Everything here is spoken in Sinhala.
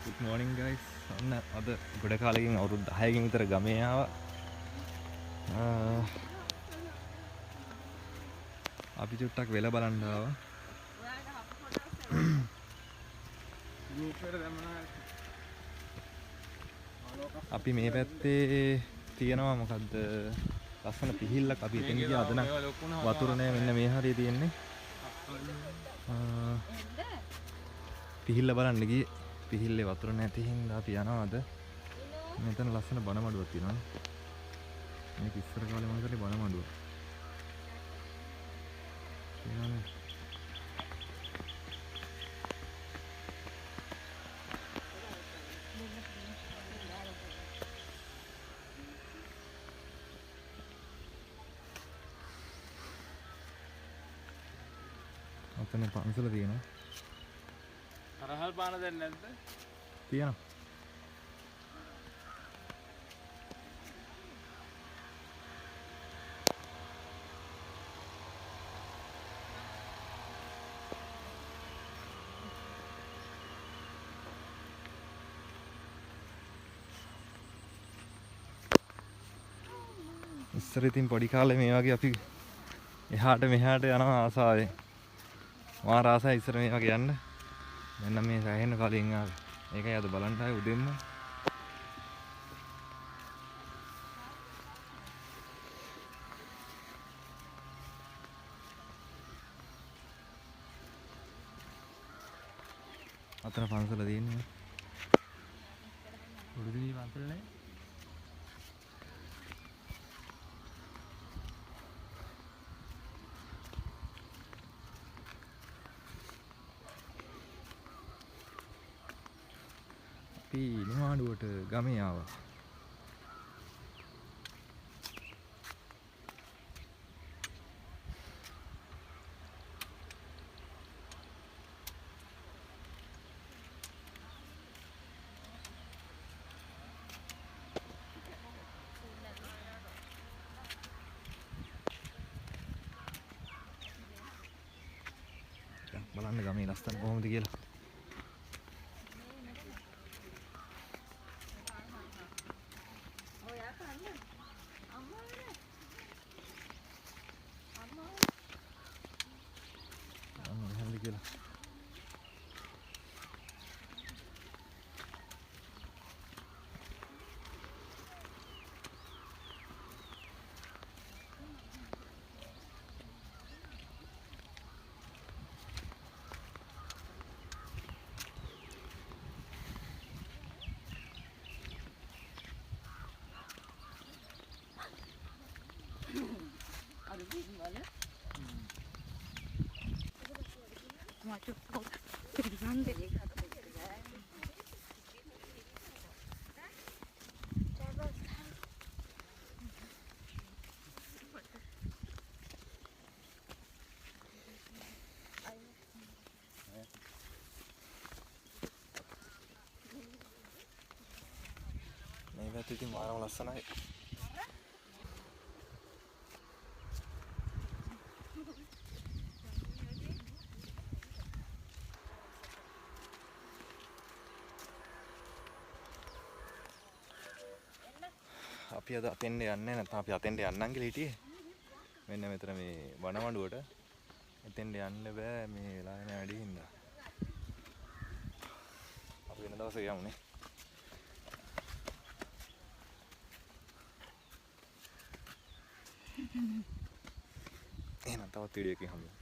Good morning guys. ඔන්න අද ගොඩ කාලෙකින් අවුරුදු 10කින් විතර ගමේ ආවා. අපි චුට්ටක් වෙල බලන්න ආවා. අපි මේ පැත්තේ තියෙනවා මොකද්ද ලස්සන පිහිල්ලක් අපි එතන ගියා අද නම් වතුර නෑ මෙන්න මේ හරිය තියෙන්නේ. පිහිල්ල බලන්න ගියේ. පිහිල්ලේ වතුර නැති හින්දා අපි යනවා අද. මෙතන ලස්සන බණ මඩුවක් තියෙනවා. මේක ඉස්සර කාලේ මම හිතන්නේ බණ මඩුව. තියෙනවනේ. අතන පන්සල තියෙනවා. අරහල් පාන දෙන්නේ නැද්ද? තියෙනවා. ඉස්සර ඉතින් පොඩි කාලේ මේ වගේ අපි එහාට මෙහාට යනවා ආසාවෙන්. මා රාසයි ඉස්සර මේ වගේ යන්න. මෙන්න මේ සෑහෙන කලින් ආවේ. ඒකයි අද බලන්න ආවේ උදෙන්ම. අතන පන්සල තියෙන්නේ. උඩුදී පන්සල නේ. අපි නිවාඩුවට ගමේ ආවා. බලන්න ගමේ ලස්සන කොහොමද කියලා. මේ පැත්තේ ඉතින් මාරම ලස්සනයි. අපි අද අතෙන්ට යන්නේ නැත්නම් අපි අතෙන්ට යන්නම් කියලා හිටියේ. මෙන්න මෙතන මේ වනමඩුවට. එතෙන්ට යන්න බෑ මේ වෙලාවේ නෑ වැඩි හින්දා. අපි වෙන දවසක යමුනේ. එහෙනම් තවත් වීඩියෝ එකකින් හම්බෙමු.